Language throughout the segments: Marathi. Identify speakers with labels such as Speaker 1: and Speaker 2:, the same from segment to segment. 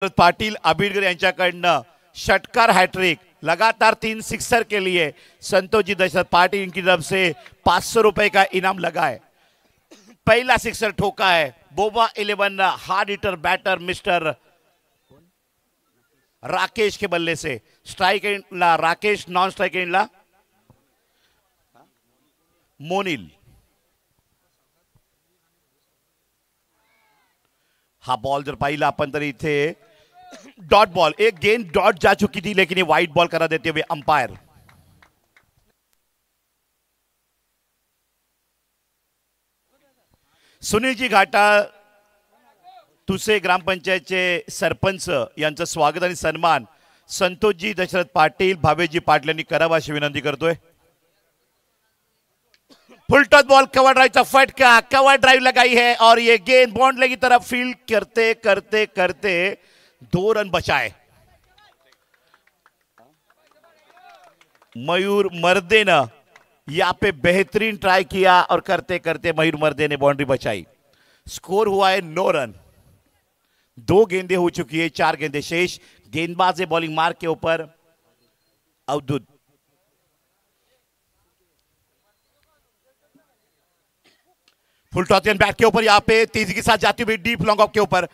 Speaker 1: पाटिल अबीडकर यांच्याकडनं षटकार हैट्रिक, लगातार 3 सिक्सर के लिए संतोष जी दशरथ पाटिल इनकी तरफ से 500 रुपए का इनाम लगा है। पहला सिक्सर ठोका है बोबा 11 hard hitter batter mister Rakesh के बल्ले से। स्ट्राइक एंडला राकेश, नॉन स्ट्राइक एंडला मोनिल। हा बॉल जर पाहिला आपण तर इथे डॉट बॉल, एक गेंद डॉट जा चुकी थी लेकिन ये वाइट बॉल करा देते हुए अंपायर। सुनील जी घाटा तुसे ग्रामपंचायतचे सरपंच यांचं स्वागत आणि सन्मान संतोषजी दशरथ पाटिल भावेजी पाटिल यांनी करावा अशी विनंती करतोय। फुल टॉस बॉल, कवर ड्राइव का फटका, कवर ड्राइव लगाई है और ये गेंद बाउंड्री की तरफ फील्ड करते करते करते 2 रन बचाए। मयूर मर्दे ने यहाँ पे बेहतरीन ट्राई किया और करते करते मयूर मर्दे ने बाउंड्री बचाई। स्कोर हुआ है 9 रन। 2 गेंदें हो चुकी है, 4 गेंदें शेष। गेंदबाज है बॉलिंग मार्क के ऊपर अवधूत। फुल टॉस बैट के ऊपर यहाँ पे तेजी के साथ जाती हुई डीप लॉन्ग ऑफ के ऊपर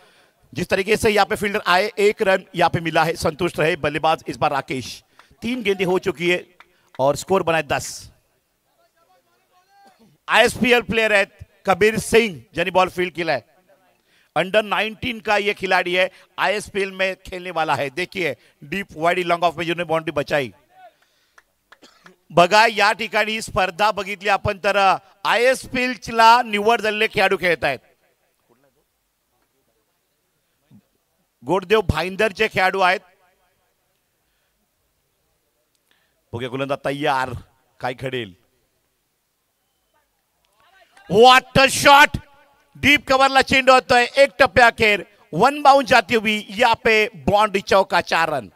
Speaker 1: जिस तरीके से यहाँ पे फील्डर आए, 1 रन यहाँ पे मिला है। संतुष्ट रहे बल्लेबाज इस बार राकेश। 3 गेंदें हो चुकी है और स्कोर बनाए 10। आईएसपीएल प्लेयर है कबीर सिंह जिन्हें बॉल फील्ड किया है। अंडर 19 का ये खिलाड़ी है, आईएसपीएल में खेलने वाला है। देखिए डीप वाइड लॉन्ग ऑफ में जिन्होंने बाउंड्री बचाई। बघा या ठिकाणी स्पर्धा बघितली आपण तर आयएसपीएलला निवड झालेले खेळाडू खेळत आहेत। गोडदेव भाईंदरचे खेळाडू आहेत। बघूया गोलंदाज तयार, काय घडेल। व्हाट अ शॉट, डीप कवरला चेंडू होतोय। 1 टप्प्याखेर 1 बाउंड जाती हुई यहाँ पे बाउंड्री चौका, 4 रन।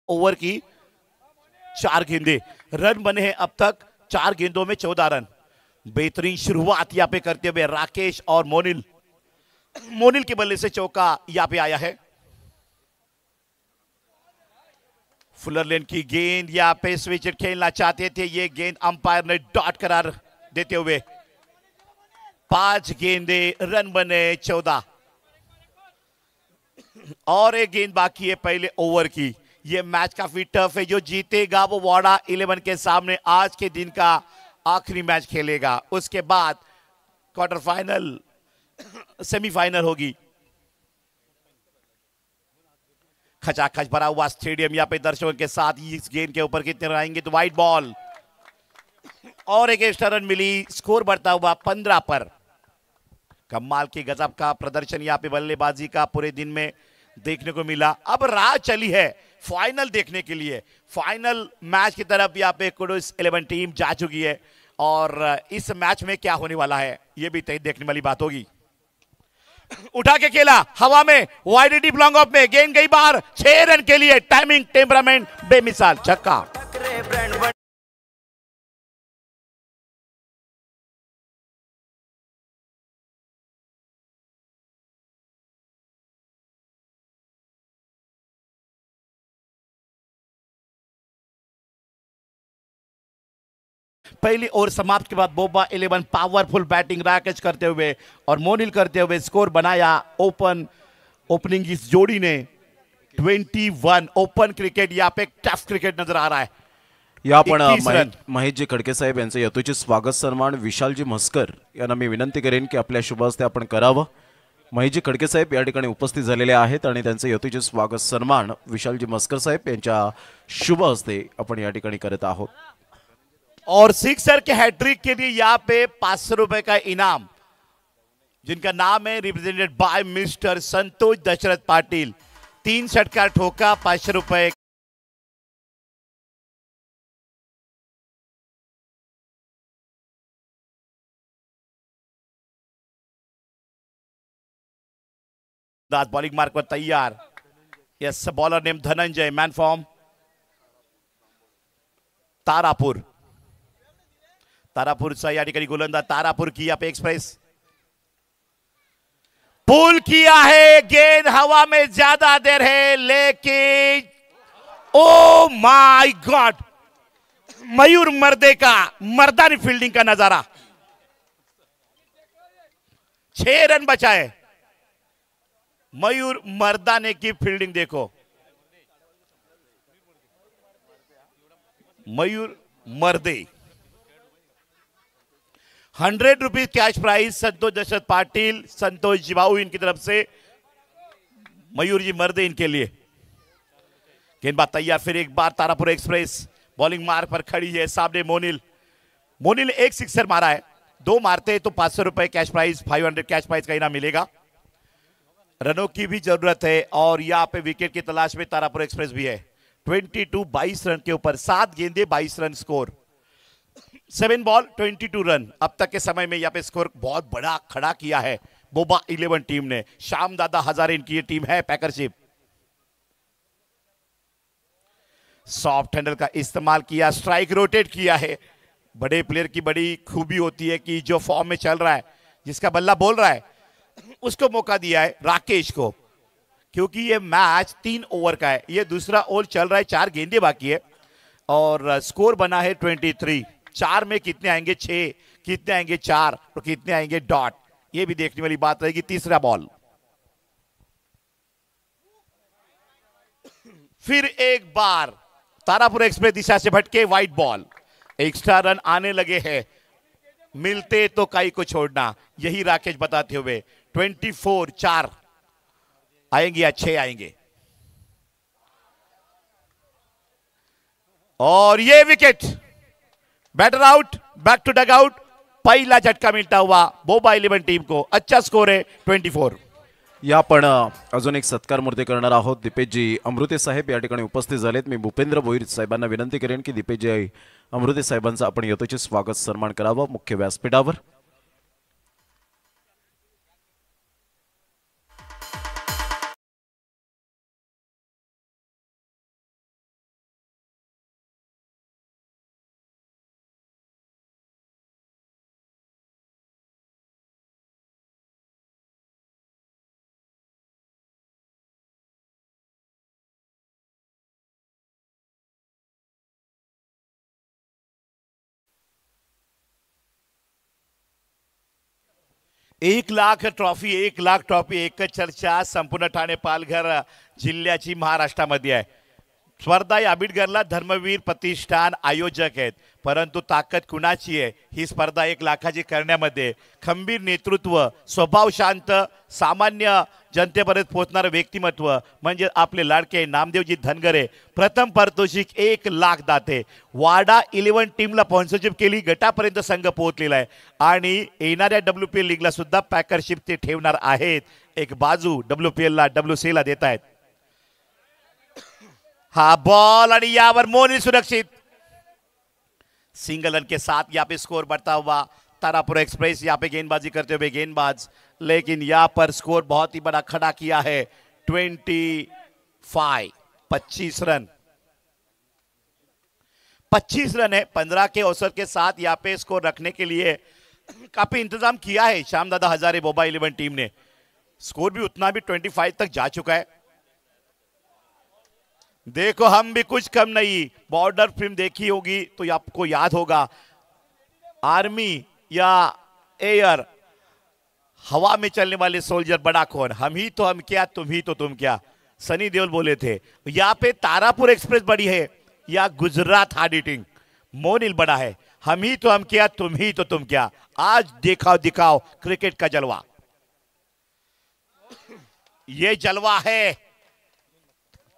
Speaker 1: ओवर की 4 गेंदे, रन बने हैं अब तक 4 गेंदों में 14 रन। बेहतरीन शुरुआत यहाँ पे करते हुए राकेश और मोनिल। मोनिल के बल्ले से चौका यहाँ पे आया है। फुलर लेन की गेंद, यहाँ पे स्विच खेलना चाहते थे, ये गेंद अंपायर ने डॉट करार देते हुए 5 गेंदे, रन बने 14 और एक गेंद बाकी है पहले ओवर की। ये मैच काफी टफ है, जो जीतेगा वो वाडा 11 के सामने आज के दिन का आखिरी मैच खेलेगा। उसके बाद क्वार्टर फाइनल, सेमीफाइनल होगी। खचाखच भरा हुआ स्टेडियम, यहाँ पे दर्शकों के साथ इस गेंद के ऊपर कितने रन आएंगे तो वाइड बॉल और एक एक्स्ट्रा रन मिली। स्कोर बढ़ता हुआ 15 पर। कमाल की गजब का प्रदर्शन यहाँ पे बल्लेबाजी का पूरे दिन में देखने को मिला। अब राह चली है फाइनल देखने के लिए। फाइनल मैच की तरफ यहाँ पे कुडूस 11 टीम जा चुकी है और इस मैच में क्या होने वाला है ये भी देखने वाली बात होगी। उठा के खेला हवा में, वाइड डीप लॉन्ग ऑफ में गेंद गई बाहर। 6 रन के लिए टाइमिंग, टेम्परामेंट बेमिसाल, छक्का। पहली ओवर समाप्त के बाद बोबा 11 पावरफुल बैटिंग राकेश करते हुए और मोनिल करते हुए स्कोर बनाया। ओपनिंग इस जोड़ी ने 21। ओपन क्रिकेट यहाँ पे टफ क्रिकेट नजर आ रहा है।
Speaker 2: या आपण महेशजी खडके साहेब यांचे यथोचित स्वागत सन्मान विशालजी म्हस्कर यांना मी विनंती करेन की आपल्या शुभ हस्ते आपण करावं। महेशजी खडके साहेब या ठिकाणी उपस्थित झालेले आहेत आणि त्यांचे यथोचित स्वागत सन्मान विशालजी म्हस्कर साहेब यांच्या शुभ हस्ते आपण या ठिकाणी करत आहोत।
Speaker 1: और सिक्सर के हैट्रिक के लिए यहाँ पे 500 रुपए का इनाम, जिनका नाम है represented by mister Santosh Dashrath Patil. 3 षटकार ठोका, 500 रुपए दास बॉलिंग मार्क पर तैयार. Yes, bowler name Dhananjay, man from Tarapur. तारापूरचा या ठिकाणी गोलंदाज तारापूर की आप एक्सप्रेस पुल किया है. गेंद हवा में ज्यादा देर है, लेकिन ओ माय गॉड, मयूर मर्दे का मर्दानी फील्डिंग का नजारा. 6 रन बचाए. मयूर मर्दाने की फील्डिंग देखो. Mayur Marde. 100 rupees cash prize Santosh Dashrath Patil, Santosh जिवाऊ इनकी तरफ से, मयूर जी मर्दे इनके लिए. गेंदबाज तैयार. फिर एक बार तारापुर एक्सप्रेस बॉलिंग मार्क पर खड़ी है. सामने मोनिल. मोनिल एक सिक्सर मारा है. 2 मारते तो 500 रुपए कैश प्राइज, 500 कैश प्राइज का इनाम मिलेगा. रनों की भी जरूरत है और यहां पे विकेट की तलाश में तारापुर एक्सप्रेस भी है. 22 रन के ऊपर 7 गेंदे 22 रन स्कोर. 7 ball 22 run. अब तक के समय में यहां पे स्कोर बहुत बड़ा खड़ा किया है बोबा 11 टीम ने. श्याम दादा हजारे इनकी ये टीम है. पैकरशिप सॉफ्ट हैंडल का इस्तेमाल किया, स्ट्राइक रोटेट किया है. बड़े प्लेयर की बड़ी खूबी होती है कि जो फॉर्म में चल रहा है, जिसका बल्ला बोल रहा है, उसको मौका दिया है राकेश को, क्योंकि ये मैच 3 ओवर का है. ये दूसरा ओवर चल रहा है, 4 गेंदे बाकी है और स्कोर बना है 23. 4 में कितने आएंगे, 6 कितने आएंगे, 4 और कितने आएंगे डॉट, ये भी देखने वाली बात रहेगी. तीसरा बॉल. फिर एक बार तारापुर एक्सप्रेस दिशा से भटके, वाइट बॉल. एक्स्ट्रा रन आने लगे हैं. मिलते तो कई को छोड़ना, यही राकेश बताते हुए. 24, 4 आएंगे या 6 आएंगे. और ये wicket. Batter out, back to dugout. पहला झटका मिलता हुआ बोबा 11 टीम को. अच्छा स्कोर है 24.
Speaker 2: या आपण अजून एक सत्कार मूर्ती करणार आहोत. दीपेशजी अमृते साहेब या ठिकाणी उपस्थित झालेत. मी भूपेंद्र भोईर साहेबांना विनंती करेन की दीपेशजी अमृते साहेबांचा आपण यथोचित स्वागत सन्मान करावा मुख्य व्यासपीठावर.
Speaker 1: एक लाख ट्रॉफी एकच चर्चा संपूर्ण ठाणे पालघर जिल्ह्याची महाराष्ट्रामध्ये आहे. स्पर्धा या आंबेडकरला धर्मवीर प्रतिष्ठान आयोजक आहेत, परंतु ताकद कुणाची आहे ही स्पर्धा 1 लाखाची करण्यामध्ये. खंबीर नेतृत्व, स्वभाव शांत, सामान्य जनतेपर्यंत पोहोचणारं व्यक्तिमत्व म्हणजे आपले लाडके नामदेवजी धनगरे. प्रथम पारितोषिक 1 लाख दाते. वाडा 11 टीमला स्पॉन्सरशिप केली, गटापर्यंत संघ पोहोचलेला आहे आणि येणाऱ्या WPL लीगला सुद्धा पॅकरशिप ते ठेवणार आहेत. एक बाजू WPL ला WCL ला देत आहेत. हा बॉल आणि यावर मोनिल सुरक्षित. सिंगल रन के साथ यहाँ पे स्कोर बढ़ता हुआ तारापुर एक्सप्रेस यहाँ पे गेंदबाजी करते हुए गेंदबाज, लेकिन यहाँ पर स्कोर बहुत ही बड़ा खड़ा किया है. 25 रन. 25 रन है. 15 के औसत के साथ यहाँ पे स्कोर रखने के लिए काफी इंतजाम किया है श्याम दादा हजारे बोबा 11 टीम ने. स्कोर भी उतना भी 25 तक जा चुका है. देखो हम भी कुछ कम नहीं. बॉर्डर फिल्म देखी होगी तो आपको याद होगा, आर्मी या एयर, हवा में चलने वाले सोल्जर बड़ा कौन, हम ही तो हम क्या, तुम ही तो तुम क्या, सनी देओल बोले थे. यहाँ पे तारापुर एक्सप्रेस बड़ी है या गुजरात हार्ड हिटिंग मोनिल बड़ा है. हम ही तो हम क्या, तुम ही तो तुम क्या. आज दिखाओ क्रिकेट का जलवा. ये जलवा है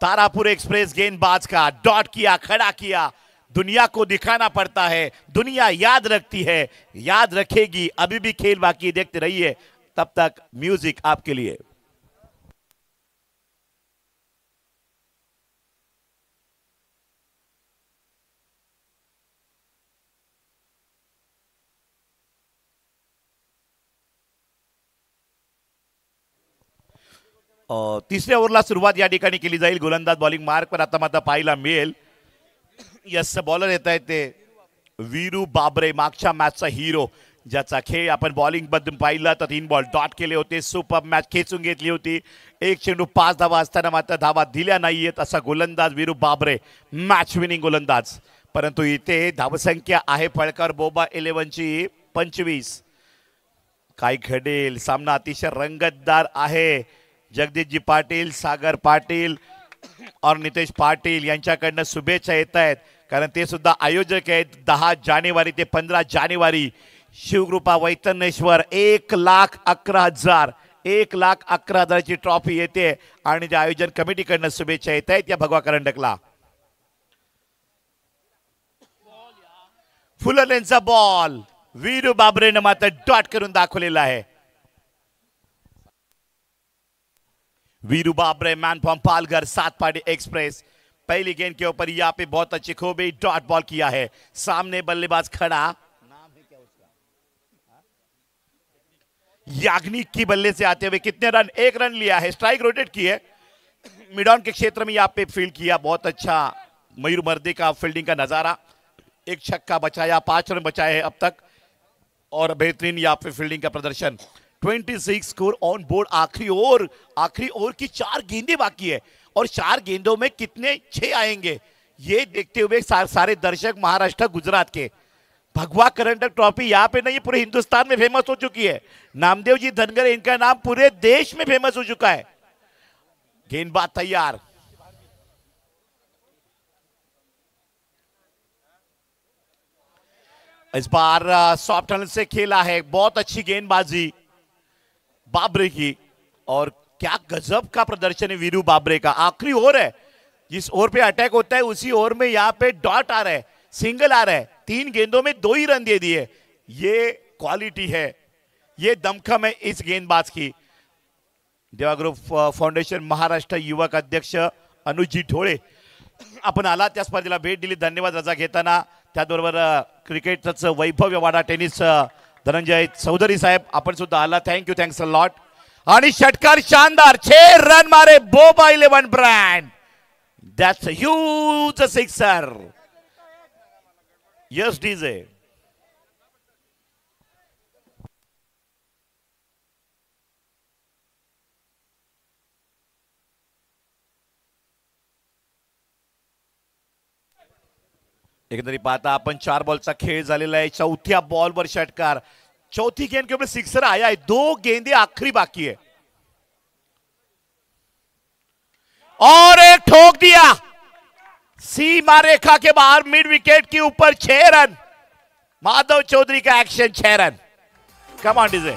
Speaker 1: तारापुर एक्सप्रेस गेंदबाज का. डॉट किया, खड़ा किया. दुनिया को दिखाना पड़ता है, दुनिया याद रखती है, याद रखेगी. अभी भी खेल बाकी, देखते रहिए. तब तक म्यूजिक आपके लिए. तिसऱ्या ओव्हरला सुरुवात या ठिकाणी केली जाईल. गोलंदाज बॉलिंग मार्क पर आता मात्र पाहायला मिळेल. यस, बॉलर येत आहेत ते वीरू बाबरे, मागच्या मॅचचा हिरो, ज्याचा खेळ आपण बॉलिंग बद्दल पाहिला तर 3 बॉल डॉट केले होते. सुपर मॅच खेचून घेतली होती. 1 चेंडू 5 धावा असताना मात्र धावा दिल्या नाहीयेत असा गोलंदाज वीरू बाबरे, मॅच विनिंग गोलंदाज. परंतु इथे धावसंख्या आहे फळकर बोबा 11ची 25. काय घडेल, सामना अतिशय रंगतदार आहे. जगदीशजी पाटील, सागर पाटील और नितेश पाटील यांच्याकडनं शुभेच्छा येत आहेत, कारण ते सुद्धा आयोजक आहेत. 10 जानेवारी ते 15 जानेवारी शिवकृपा वैतरणेश्वर 1,11,000 1,11,000ची ट्रॉफी येते आणि त्या आयोजन कमिटीकडनं शुभेच्छा येत आहेत या भगवा करंडकला. फुललेंचा बॉल वीरू बाबरेनं मात्र डॉट करून दाखवलेला आहे. Viru Babre, man from Palghar, 7 party express, पहली गेंद के ऊपर यहाँ पे बहुत अच्छी खूबी डॉट बॉल किया है. सामने बल्लेबाज खड़ा, नाम है क्या उसका, याग्निक की बल्ले से आते हुए कितने रन, 1 रन लिया है. स्ट्राइक रोटेट की है, मिडॉन के क्षेत्र में यहाँ पे फील्ड किया. बहुत अच्छा मयूर मर्दी का फील्डिंग का नजारा. 1 छक्का बचाया, 5 रन बचाए हैं अब तक और बेहतरीन यहाँ पे फील्डिंग का प्रदर्शन. 26 स्कोर ऑन बोर्ड. आखिरी ओवर की 4 गेंदें बाकी है और 4 गेंदों में कितने 6 आएंगे ये देखते हुए सारे दर्शक महाराष्ट्र गुजरात के. भगवा करंडक ट्रॉफी यहाँ पे नहीं, पूरे हिंदुस्तान में फेमस हो चुकी है. नामदेव जी धनगर, इनका नाम पूरे देश में फेमस हो चुका है. गेंदबाज तैयार, इस बार सॉफ्ट हैंड से खेला है. बहुत अच्छी गेंदबाजी बाबरे की और क्या गजब का प्रदर्शन है वीरू बाबरे का. आखिरी ओवर है, जिस ओवर पे अटैक होता है उसी ओवर में यहाँ पे डॉट आ रहा है, सिंगल आ रहा है. 3 गेंदों में 2 ही रन दे दिए. ये क्वालिटी है, ये दमखम है इस गेंदबाज की. देवा ग्रुप फाउंडेशन महाराष्ट्र युवक अध्यक्ष अनुजी ढोळे आपण आला, त्या स्पर्धेला भेट दिली. धन्यवाद रजा घेताना. त्याचबरोबर क्रिकेटचं वैभव वाडा टेनिस धनंजय चौधरी साहेब आपण सुद्धा आला. Thank you, thanks a lot. आणि षटकार शानदार, 6 रन मारे Boba 11 brand. That's a huge sixer. Yes DJ. एकंदरीत पाहता आपण 4 बॉलचा खेळ झालेला आहे. चौथ्या बॉलवर षटकार, चौथी गेंद के ऊपर सिक्सर आया है. 2 गेंदें आखिरी बाकी है और एक ठोक दिया सीमा रेखा के बाहर, मिड विकेट के ऊपर. 6 रन, माधव चौधरी का action. 6 run. Come on DJ.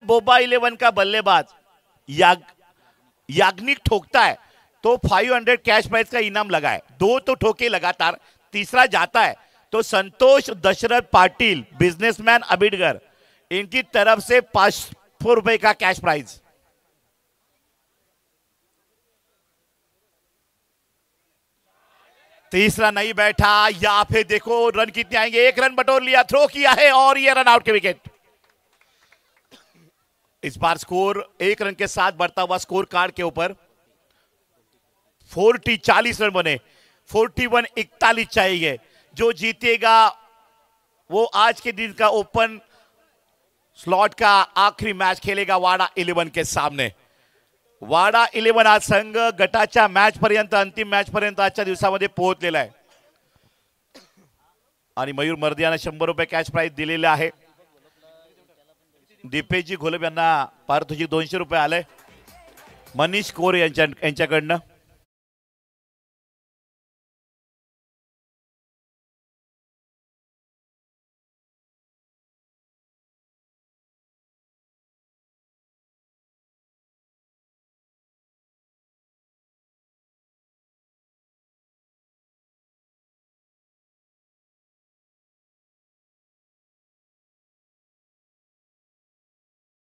Speaker 1: Boba 11 का बल्लेबाज याग्निक ठोकता है तो 500 कैश प्राइज का इनाम लगा है. 2 तो ठोके लगातार, तीसरा जाता है तो संतोष दशरथ पाटिल, बिजनेसमैन अबिडगर, इनकी तरफ से 500 रुपए का कैश प्राइज. तीसरा नहीं बैठा. या फिर देखो रन कितने आएंगे. 1 रन बटोर लिया, थ्रो किया है और ये रन आउट के विकेट. इस बार स्कोर 1 रन के साथ बढ़ता हुआ स्कोर कार्ड के ऊपर 40 रन बने. 41 41 चाहिए. जो जीतेगा वो आज के दिन का ओपन स्लॉट का आखरी मैच खेलेगा वाडा 11 के सामने. वाडा 11 आज संघ गटाच्या मॅच पर्यंत, अंतिम मॅच पर्यंत आजच्या दिवसामध्ये पोहोचलेला आहे. आणि मयूर मर्दियाने 100 रुपये कॅश प्राइज दिलेले आहे. दीपेशजी घोलप यांना पारितोषिक 200 रुपये आले. मनीष कोरे यांच्याकडनं.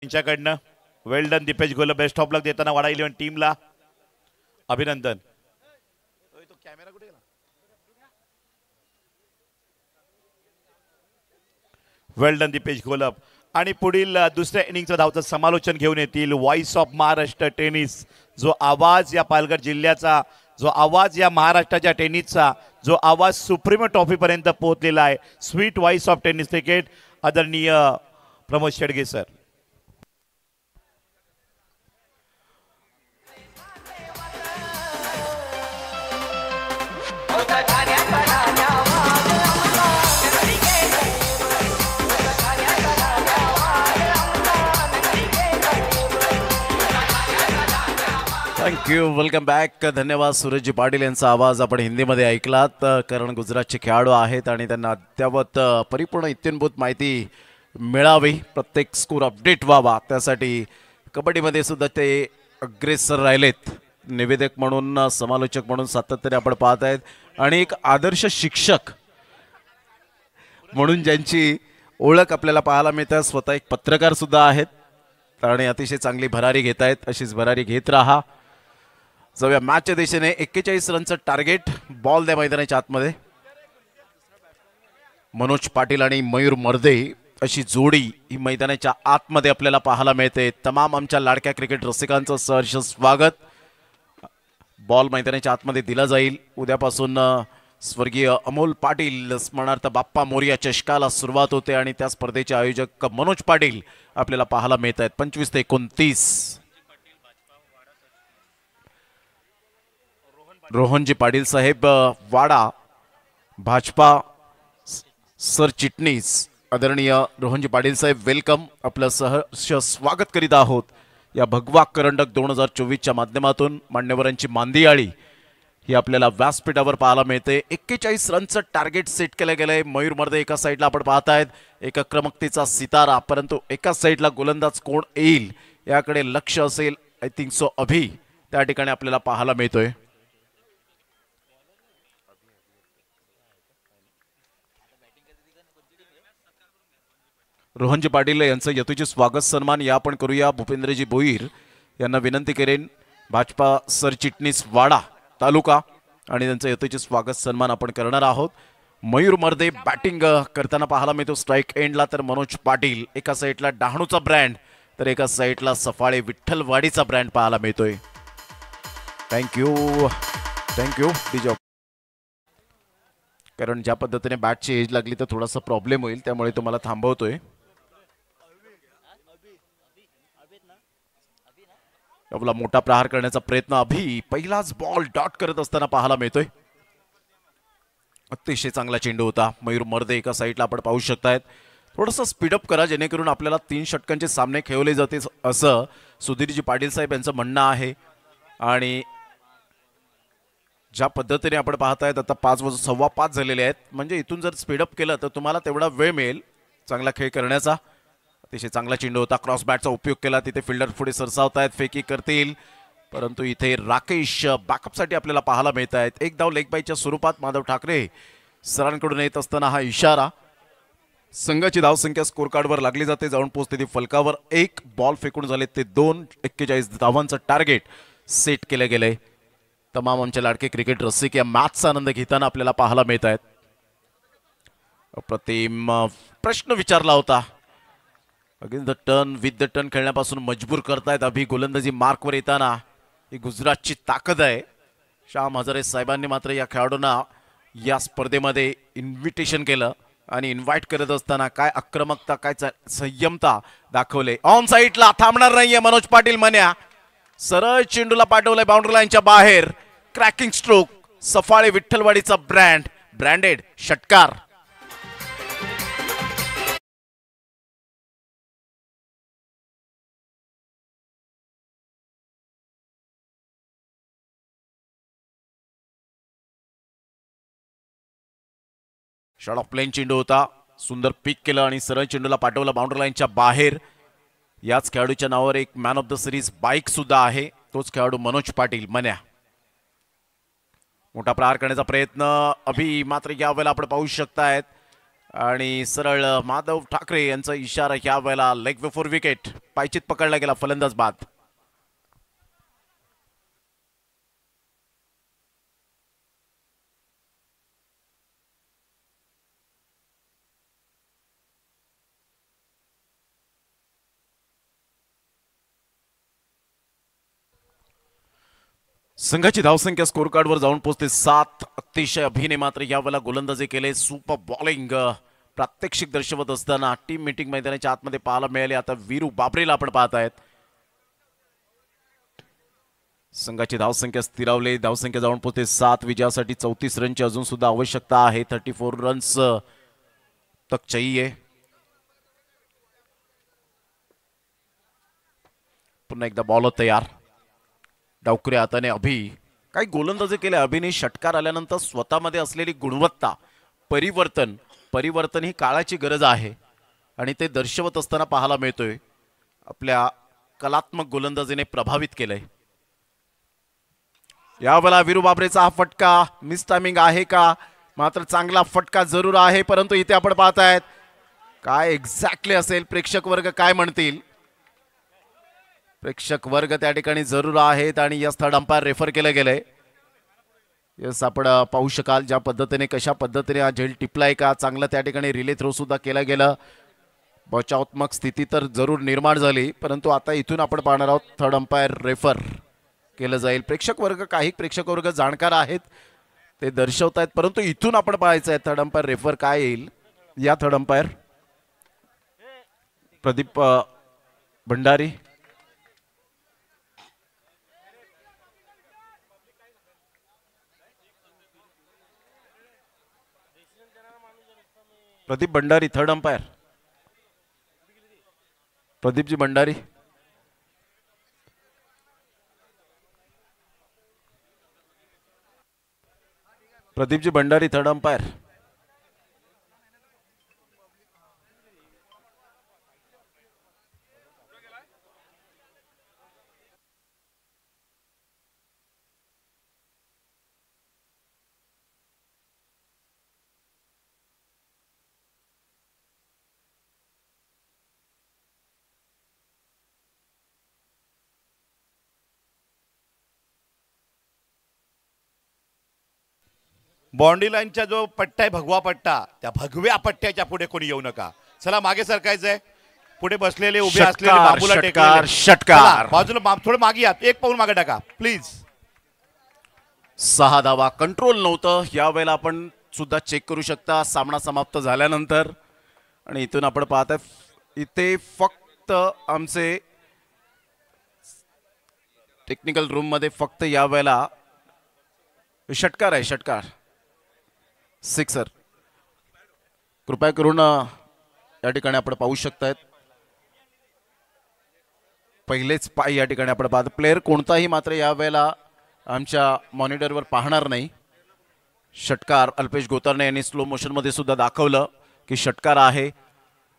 Speaker 1: यांच्याकडनं well done Dipesh Golap. Best of luck देताना वाडा 11 टीमला अभिनंदन. तो कॅमेरा कुठे गेला? Well done Dipesh Golap. आणि पुढील दुसऱ्या इनिंगचं धावचं समालोचन घेऊन येतील व्हॉइस ऑफ महाराष्ट्र टेनिस. जो आवाज या पालघर जिल्ह्याचा, जो आवाज या महाराष्ट्राच्या टेनिसचा, जो आवाज सुप्रीम ट्रॉफी पर्यंत पोहोचलेला आहे. Sweet voice of tennis cricket आदरणीय Pramod Shedge sir.
Speaker 2: Thank you. Welcome back. धन्यवाद. सूरजजी पाटील यांचा आवाज आपण हिंदीमध्ये ऐकलात, कारण गुजरातचे खेळाडू आहेत आणि त्यांना अद्यावत परिपूर्ण इत्युनभूत माहिती मिळावी, प्रत्येक स्कोर अपडेट व्हावा, त्यासाठी कबड्डीमध्ये सुद्धा ते अग्रेसर राहिलेत. निवेदक म्हणून, समालोचक म्हणून सातत्याने आपण पाहत आहेत आणि एक आदर्श शिक्षक म्हणून ज्यांची ओळख आपल्याला पाहायला मिळते. स्वतः एक पत्रकार सुद्धा आहेत आणि अतिशय चांगली भरारी घेत आहेत. अशीच भरारी घेत राहा. जाऊया मॅचच्या दिशेने. 41 रनचं टार्गेट. बॉल द्या मैदानाच्या आतमध्ये. मनोज पाटील आणि मयूर मर्दे अशी जोडी ही मैदानाच्या आतमध्ये आपल्याला पाहायला मिळते. तमाम आमच्या लाडक्या क्रिकेट रसिकांचं सहर्ष स्वागत. बॉल मैदानाच्या आतमध्ये दिला जाईल. उद्यापासून स्वर्गीय अमोल पाटील स्मरणार्थ बाप्पा मोरया चषकाला सुरुवात होते आणि त्या स्पर्धेचे आयोजक मनोज पाटील आपल्याला पाहायला मिळत आहेत. 25 ते 29. रोहनजी पाटील साहेब वाडा भाजपा सरचिटणीस आदरणीय रोहनजी पाटील साहेब वेलकम. आपलं सहर्ष स्वागत करीत आहोत या भगवा करंडक 2024च्या माध्यमातून. मान्यवरांची मांदियाळी ही आपल्याला व्यासपीठावर पाहायला मिळते. 41 रनचं टार्गेट सेट केलं गेलंय. मयूर मर्दे एका साईडला आपण पाहतायत, एक आक्रमकतेचा सितारा, परंतु एका साईडला गोलंदाज कोण येईल याकडे लक्ष असेल. आय थिंक सो अभि त्या ठिकाणी आपल्याला पाहायला मिळतोय. रोहनजी पाटील यांचं यथोचित स्वागत सन्मान या आपण करूया. भूपेंद्रजी भोईर यांना विनंती करेन, भाजपा सरचिटणीस वाडा तालुका, आणि त्यांचं यथोचित स्वागत सन्मान आपण करणार आहोत. मयूर मर्दे बॅटिंग करताना पाहायला मिळतो स्ट्राईक एंडला. तर मनोज पाटील एका साईडला डहाणूचा ब्रँड, तर एका साईडला सफाळे विठ्ठलवाडीचा ब्रँड पाहायला मिळतोय. थँक्यू थँक्यू डिजॉब. कारण ज्या पद्धतीने बॅटची एज लागली तर थोडासा प्रॉब्लेम होईल, त्यामुळे तुम्हाला थांबवतोय. आपला मोठा प्रहार करण्याचा प्रयत्न अभि पहिलाच बॉल डॉट करत असताना पाहायला मिळतोय. अतिशय चांगला चेंडू होता. मयूर मर्दे एका साईडला आपण पाहू शकतायत. थोडंसं स्पीडअप करा जेणेकरून आपल्याला 3 षटकांचे सामने खेळवले जाते असं सुधीरजी पाटील साहेब यांचं म्हणणं आहे. आणि ज्या पद्धतीने आपण पाहतायत आता 5:15 झालेले आहेत, म्हणजे इथून जर स्पीडअप केलं तर तुम्हाला तेवढा वेळ मिळेल चांगला खेळ करण्याचा. अतिशय चांगला चेंडू होता. क्रॉस बॅटचा उपयोग केला. तिथे फिल्डर पुढे सरसावतायत, फेकी करतील, परंतु इथे राकेश बॅकअपसाठी आपल्याला पाहायला मिळत आहेत. एक धाव लेग बायच्या स्वरूपात माधव ठाकरे सरांकडून येत असताना हा इशारा. संघाची धावसंख्या स्कोर कार्डवर लागली जाते. जाऊन पोहोचते ती फलकावर. 1 बॉल फेकून झाले ते 2. 41 धावांचं टार्गेट सेट केलं गेलंय. तमाम आमचे लाडके क्रिकेट रसिक या मॅचचा आनंद घेताना आपल्याला पाहायला मिळत आहेत. अप्रतिम प्रश्न विचारला होता. Again the turn with the turn खेळण्यापासून मजबूर करतायत अभि गोलंदाजी मार्कवर येताना. ही गुजरातची ताकद आहे. श्याम हजारे साहेबांनी मात्र या खेळाडूंना या स्पर्धेमध्ये इन्व्हिटेशन केलं आणि इन्व्हाइट करत असताना काय आक्रमकता, काय संयमता दाखवले. ऑन साईडला थांबणार नाहीये मनोज पाटील मन्या. सरळ चेंडूला पाठवलंय बाउंड्री लाईनच्या बाहेर. Cracking stroke. सफाळे विठ्ठलवाडीचा ब्रँड, ब्रँडेड षटकार. शॉट ऑफ प्लेन चेंडू होता. सुंदर पिक केलं आणि सरळ चेंडूला पाठवलं बाउंड्री लाईनच्या बाहेर. याच खेळाडूच्या नावावर एक man of the series bike सुद्धा आहे. तोच खेळाडू मनोज पाटील मन्या. मोठा प्रहार करण्याचा प्रयत्न अभि मात्र यावेळेला आपण पाहू शकतायत. आणि सरळ माधव ठाकरे यांचा इशारा या वेळेला लेग बिफोर विकेट, पायचीत पकडला गेला फलंदाज बाद. संघाची धावसंख्या स्कोर कार्डवर जाऊन पोहोचते 7. अतिशय अभिनय मात्र यावेळेला गोलंदाजी केले. सुपर बॉलिंग प्रात्यक्षिक दर्शवत असताना टीम मीटिंग मैदानाच्या आतमध्ये पाहायला मिळाले. आता वीरू बाबरेला आपण पाहतायत. संघाची धावसंख्या स्थिरावली. धावसंख्या जाऊन पोहोचते 7. विजयासाठी 34 रनची अजून सुद्धा आवश्यकता आहे. 34 रन्स तक चाहिए. पुन्हा एकदा बॉलर तयार. डावखुऱ्या हाताने अभि काही गोलंदाजी केले. अभिने षटकार आल्यानंतर स्वतःमध्ये असलेली गुणवत्ता, परिवर्तन ही काळाची गरज आहे आणि ते दर्शवत असताना पाहायला मिळतोय. आपल्या कलात्मक गोलंदाजीने प्रभावित केलंय. यावेळेला वीरू बाबरेचा हा फटका मिस टायमिंग आहे का? मात्र चांगला फटका जरूर आहे. परंतु इथे आपण पाहतायत काय एक्झॅक्टली असेल, प्रेक्षक वर्ग काय म्हणतील. प्रेक्षक वर्ग त्या ठिकाणी जरूर आहेत आणि यस थर्ड अंपायर रेफर केलं गेलंय. यस आपण पाहू शकाल ज्या पद्धतीने कशा पद्धतीने हा झेल टिपलाय का. चांगलं त्या ठिकाणी रिले थ्रो सुद्धा केला गेला. बचावात्मक स्थिती तर जरूर निर्माण झाली, परंतु आता इथून आपण पाहणार आहोत थर्ड अंपायर रेफर केलं जाईल. काही प्रेक्षक वर्ग जाणकार आहेत, ते दर्शवतायत, परंतु इथून आपण पाहायचं आहे थर्ड अंपायर रेफर काय येईल. या third umpire Pradeep Bhandari. Pradeep Bhandari third umpire. प्रदीपजी भंडारी. प्रदीपजी भंडारी थर्ड अंपायर.
Speaker 1: बाउंड्री लाईनचा जो पट्टा आहे, भगवा पट्टा, त्या भगव्या पट्ट्याच्या पुढे कोणी येऊ नका. चला मागे सरकायचंय. पुढे बसलेले उभे असलेले बाबूला टेकलेले
Speaker 2: षटकार
Speaker 1: बाजूला थोडं मागे या. एक पाऊल मागे टाका प्लीज.
Speaker 2: 6 धावा. कंट्रोल नव्हतं. यावेळेला आपण सुद्धा चेक करू शकता सामना समाप्त झाल्यानंतर. आणि इथून आपण पाहताय इथे फक्त आमचे टेक्निकल रूम मध्ये फक्त यावेळेला षटकार आहे. षटकार सिक्सर. कृपया करून या ठिकाणी आपण पाहू शकतायत. पहिलेच पाय या ठिकाणी आपण पाहतो. प्लेयर कोणताही मात्र यावेळेला आमच्या मॉनिटरवर पाहणार नाही. षटकार अल्पेश गोतारणे यांनी स्लो मोशन मध्ये सुद्धा दाखवलं की षटकार आहे.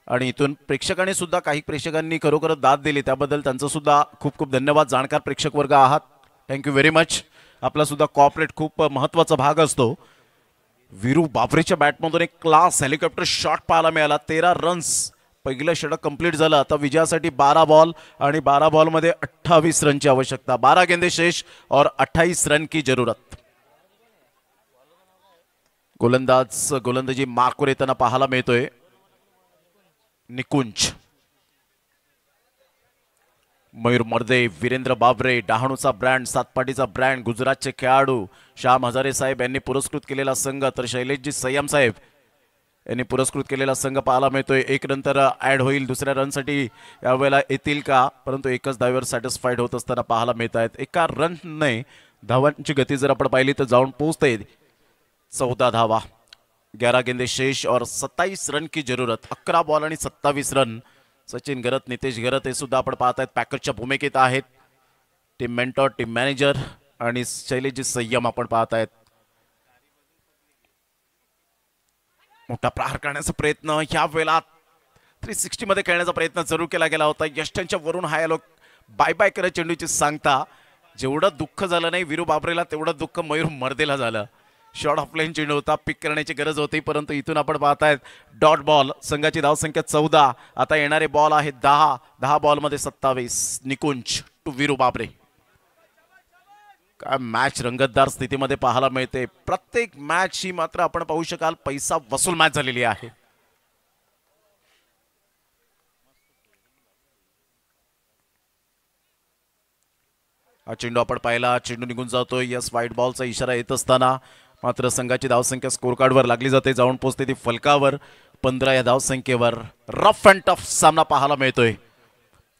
Speaker 2: आणि इथून प्रेक्षकांनी सुद्धा काही प्रेक्षकांनी खरोखर दाद दिली, त्याबद्दल त्यांचं सुद्धा खूप खूप धन्यवाद. जाणकार प्रेक्षक वर्ग आहात, थँक्यू व्हेरी मच. आपला सुद्धा कॉपरेट खूप महत्वाचा भाग असतो. वीरू बाबरेच्या बॅटमधून एक क्लास हेलिकॉप्टर शॉट पाहायला मिळाला. 13 रन्स पहिलं षटक कंप्लीट झालं. आता विजयासाठी 12 बॉल आणि 12 बॉलमध्ये 28 रनची आवश्यकता. 12 गेंदे शेष और 28 रन की जरूरत. गोलंदाजी मार्कवर येताना पाहायला मिळतोय निकुंज. मयूर मर्दे, वीरेंद्र बाबरे, डहाणूचा ब्रँड, सातपाटीचा ब्रँड, गुजरातचे खेळाडू श्याम हजारे साहेब यांनी पुरस्कृत केलेला संघ, तर शैलेशजी सय्यम साहेब यांनी पुरस्कृत केलेला संघ पाहायला मिळतोय. एक नंतर ऍड होईल. दुसऱ्या रनसाठी यावेळेला येतील का, परंतु एकच धावेवर सॅटिस्फाईड होत असताना पाहायला मिळत आहेत. एका रनने धावांची गती जर आपण पाहिली तर जाऊन पोहोचते 14 धावा. 11 गेंदे शेष और 27 रन की जरूरत. 11 बॉल आणि 27 रन. सचिन गरत, नितेश गरत हे सुद्धा आपण पाहत आहेत पॅकरच्या भूमिकेत आहेत. टीम मेंटॉर, टीम मॅनेजर आणि शैलेशजी सय्यम आपण पाहत आहेत. मोठा प्रहार करण्याचा प्रयत्न या वेळेला 360 मध्ये खेळण्याचा प्रयत्न जरूर केला गेला होता. यष्टांच्या वरून हा लोक बाय बाय करत चेंडूची सांगता. जेवढं दुःख झालं नाही वीरू बाबरेला, तेवढं दुःख मयूर मर्देला झालं. शॉर्ट ऑफ लाईन चेंडू होता, पिक करण्याची गरज होती, परंतु इथून आपण पाहतायत डॉट बॉल. संघाची धावसंख्या 14. आता येणारे बॉल आहेत 10. 10 बॉलमध्ये 27. निकुंज टू वीरू बाबरे. काय मॅच रंगतदार स्थितीमध्ये पाहायला मिळते. प्रत्येक मॅच ही मात्र आपण पाहू शकाल पैसा वसूल मॅच झालेली आहे. हा चेंडू आपण पाहिला, चेंडू निघून जातोय. यस, व्हाईट बॉलचा इशारा येत असताना मात्र संघाची धावसंख्या स्कोर कार्डवर लागली जाते, जाऊन पोहोचते ती फलकावर. 15 या धावसंख्येवर रफ अँड टफ सामना पाहायला मिळतोय.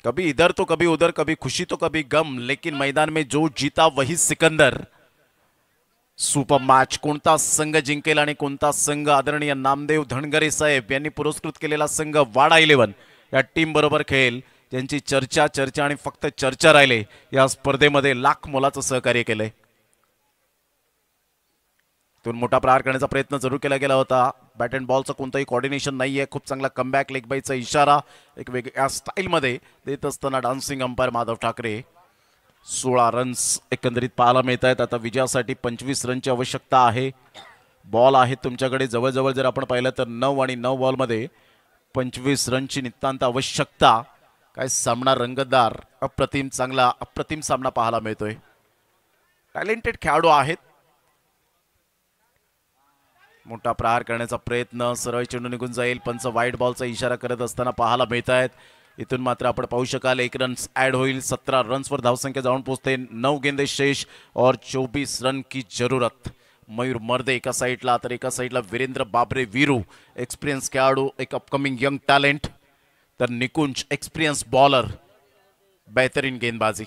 Speaker 2: कभी इधर तो कभी उधर, कभी खुशी तो कभी गम, लेकिन मैदान में जो जीता वही सिकंदर. Super match. कोणता संघ जिंकेल आणि कोणता संघ आदरणीय नामदेव धनगरे साहेब यांनी पुरस्कृत केलेला संघ वाडा 11 या टीम बरोबर खेळेल, त्यांची चर्चा आणि फक्त चर्चा राहिले. या स्पर्धेमध्ये लाख मोलाचं सहकार्य केलंय. तो मोठा प्रहार करण्याचा प्रयत्न जरूर केला गेला होता. बॅट अँड बॉलचं कोणतंही कॉर्डिनेशन नाहीये. खूप चांगला कमबॅक लेग बाईचा इशारा एक वेगळ्या स्टाईलमध्ये देत असताना dancing umpire Madhav Thackeray. 16 runs एकंदरीत पाहायला मिळत आहेत. आता विजयासाठी 25 रनची आवश्यकता आहे. बॉल आहेत तुमच्याकडे जवळजवळ, जर आपण पाहिलं तर 9 आणि 9 बॉलमध्ये 25 रनची नितांत आवश्यकता. काय सामना रंगतदार, अप्रतिम, चांगला अप्रतिम सामना पाहायला मिळतोय. टॅलेंटेड खेळाडू आहेत. मोठा प्रहार करण्याचा प्रयत्न, सरळ चेंडू निघून जाईल. पंच व्हाईट बॉलचा इशारा करत असताना पाहायला मिळत आहेत. इथून मात्र आपण पाहू शकाल 1 रन ऍड होईल. 17 रन्सवर धावसंख्या जाऊन पोहोचते. 9 गेंदे शेष और 24 रन की जरूरत. मयूर मर्दे एका साईडला, तर एका साईडला वीरेंद्र बाबरे वीरू, एक्सपिरियन्स खेळाडू, एक अपकमिंग यंग टॅलेंट. तर निकुंज एक्सपिरियन्स बॉलर, बेहतरीन गेंदबाजी.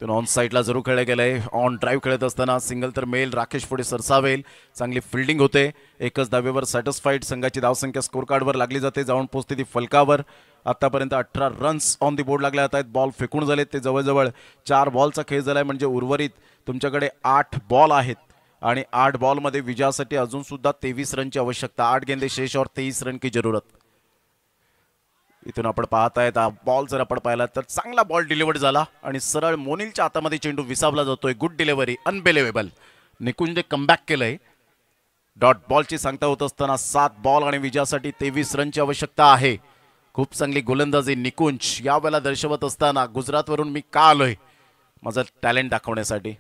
Speaker 2: ऑन साईडला जरूर खेळले गेले. ऑन ड्राईव्ह खेळत असताना सिंगल तर मेल राकेश पुढे सरसावेल. चांगली फिल्डिंग होते. एकच धावेवर सॅटिस्फाईड. संघाची धावसंख्या स्कोर कार्डवर लागली जाते, जाऊन पोहोचते ती फलकावर. आतापर्यंत 18 रन्स ऑन दी बोर्ड लागले आहेत. बॉल फेकून झालेत ते जवळजवळ 4 बॉलचा खेळ झालाय, म्हणजे उर्वरित तुमच्याकडे 8 बॉल आहेत आणि 8 बॉलमध्ये विजयासाठी अजून सुद्धा 23 रनची आवश्यकता. 8 गेंदे शेष और 23 रन की जरूरत. इथून आपण पाहतायत बॉल जर आपण पाहिला तर चांगला बॉल डिलिव्हर्ड झाला आणि सरळ मोनिलच्या हातामध्ये चेंडू विसावला जातोय. Good delivery, unbelievable. निकुंजने कमबॅक केलंय. डॉट बॉलची सांगता होत असताना 7 बॉल आणि विजयासाठी 23 रनची आवश्यकता आहे. खूप चांगली गोलंदाजी निकुंज यावेळेला दर्शवत असताना गुजरातवरून मी का आलोय, माझं टॅलेंट दाखवण्यासाठी.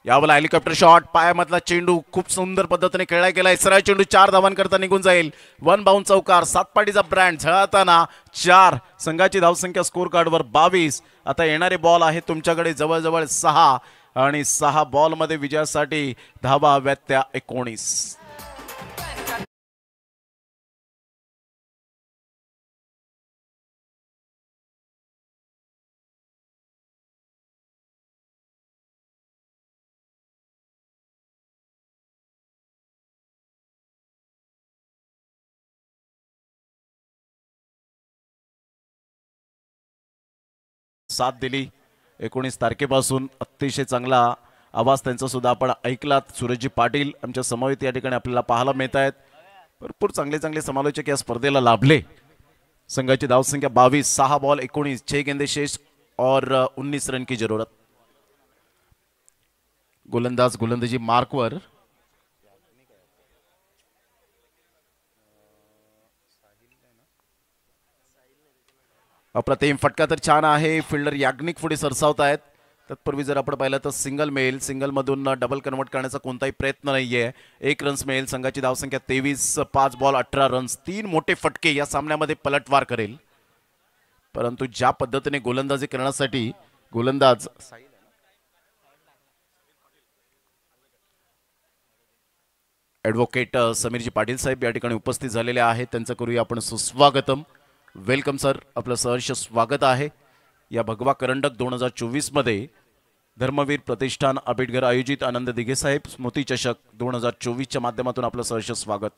Speaker 2: यावेळेला हेलिकॉप्टर शॉट, पायामधला चेंडू खूप सुंदर पद्धतीने खेळला गेलाय. सरळ चेंडू 4 धावांकरता निघून जाईल. 1 बाउंड चौकार. 7 पाटीचा ब्रँड झळाताना 4. संघाची धावसंख्या स्कोर कार्डवर 22. आता येणारे बॉल आहेत तुमच्याकडे जवळजवळ 6 आणि 6 बॉलमध्ये विजयासाठी धावा हव्यात त्या 19. साथ दिली 19 तारखेपासून. अतिशय चांगला आवाज त्यांचा सुद्धा आपण ऐकलात. सूरजजी पाटील आमच्या समवेत या ठिकाणी आपल्याला पाहायला मिळत आहेत. भरपूर चांगले समालोचक या स्पर्धेला लाभले. संघाची धावसंख्या 22. 6 बॉल 19, 6 गेंदे शेष और 19 रन की जरूरत. गोलंदाजी मार्कवर. अप्रतिम फटका तर छान आहे. फिल्डर याज्ञिक पुढे सरसावत आहेत. तत्पूर्वी जर आपण पाहिलं तर सिंगल मिळेल. सिंगलमधून डबल कन्वर्ट करण्याचा कोणताही प्रयत्न नाहीये. 1 रन्स मिळेल. संघाची धावसंख्या 23. 5 बॉल 18 रन्स. 3 मोठे फटके या सामन्यामध्ये पलटवार करेल. परंतु ज्या पद्धतीने गोलंदाजी करण्यासाठी गोलंदाज ॲडव्होकेट समीरजी पाटील साहेब या ठिकाणी उपस्थित झालेले आहेत. त्यांचं करूया आपण सुस्वागतम. वेलकम सर, आपलं सहर्ष स्वागत आहे या भगवा करंडक 2024 मध्ये धर्मवीर प्रतिष्ठान आंबेडकर आयोजित आनंद दिघे साहेब स्मृती चषक 2024 च्या माध्यमातून आपलं सहर्ष स्वागत.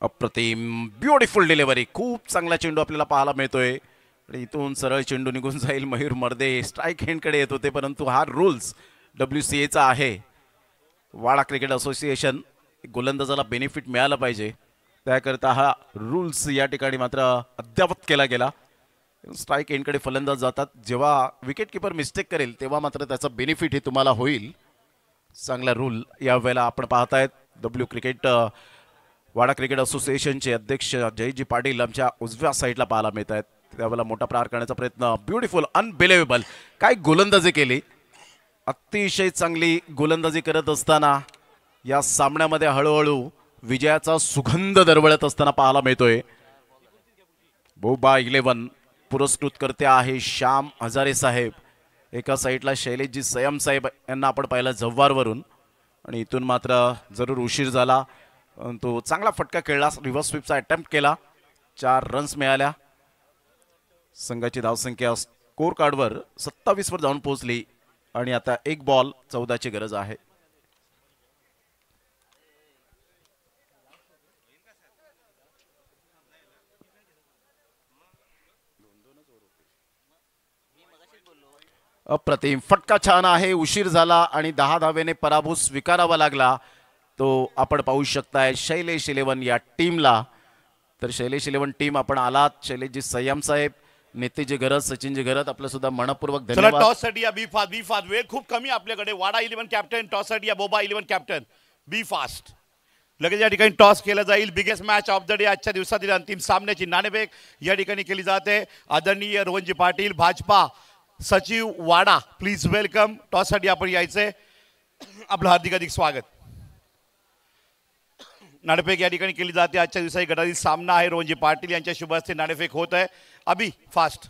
Speaker 2: अप्रतिम ब्युटिफुल डिलिव्हरी. खूप चांगला चेंडू आपल्याला पाहायला मिळतोय. इथून सरळ चेंडू निघून जाईल. मयूर मर्दे स्ट्राईक हँडकडे येत होते, परंतु हा रूल्स WCA चा आहे, वाडा क्रिकेट असोसिएशन. गोलंदाजाला बेनिफिट मिळाला पाहिजे, त्याकरता हा रूल्स या ठिकाणी मात्र अद्यावत केला गेला. स्ट्राईक एंडकडे फलंदाज जातात. जेव्हा विकेट किपर मिस्टेक करेल तेव्हा मात्र त्याचा बेनिफिट हे तुम्हाला होईल. चांगला रूल यावेळेला आपण पाहतायत. वाडा क्रिकेट असोसिएशनचे अध्यक्ष जयजी पाटील आमच्या उजव्या साईडला पाहायला मिळत आहेत. त्यावेळेला मोठा प्रहार करण्याचा प्रयत्न. ब्युटिफुल, अनबिलिव्हेबल, काय गोलंदाजी केली. अतिशय चांगली गोलंदाजी करत असताना या सामन्यामध्ये हळूहळू विजयाचा सुगंध दरवळत असताना पाहायला मिळतोय. बोबा 11 पुरस्कृत करते आहे श्याम हजारे साहेब. एका साईडला शैलेशजी सयम साहेब यांना आपण पाहिलं जव्हारवरून, आणि इथून मात्र जरूर उशीर झाला. तो चांगला फटका खेळला, रिव्हर्स स्वीपचा अटेम्प्ट केला. 4 रन्स मिळाल्या. संघाची धावसंख्या स्कोर कार्डवर 27 वर जाऊन पोहोचली आणि आता 1 बॉल 14ची गरज आहे. अप्रतिम फटका छान आहे. उशीर झाला आणि 10 धावेने पराभव स्वीकारावा लागला. तो आपण पाहू शकताय शैलेश 11 या टीमला. तर शैलेश 11 टीम आपण आलात. शैलेशजी सय्यम साहेब, नेतेजी गरज, सचिनजी गरज, आपलं सुद्धा मनपूर्वक धन्यवाद.
Speaker 1: टॉस साठी या बी फास्ट वेळ खूप कमी आपल्याकडे. वाडा 11 कॅप्टन टॉस साठी या बोबा 11 कॅप्टन बी फास्ट. लगेच या ठिकाणी टॉस केला जाईल. Biggest match of the day आजच्या दिवसातील अंतिम सामन्याची नाणेफेक या ठिकाणी केली जाते. आदरणीय रोहनजी पाटील भाजपा सचिव वाडा, प्लीज वेलकम. टॉस साठी आपण यायचंय. आपलं हार्दिक स्वागत. नाणेफेक या ठठिकाणी केली जाते. आजच्या दिवसाची गटातील सामना आहे. रोहनजी पाटील यांच्या शुभ हस्ते नाणेफेक होत आहे. अभि फास्ट.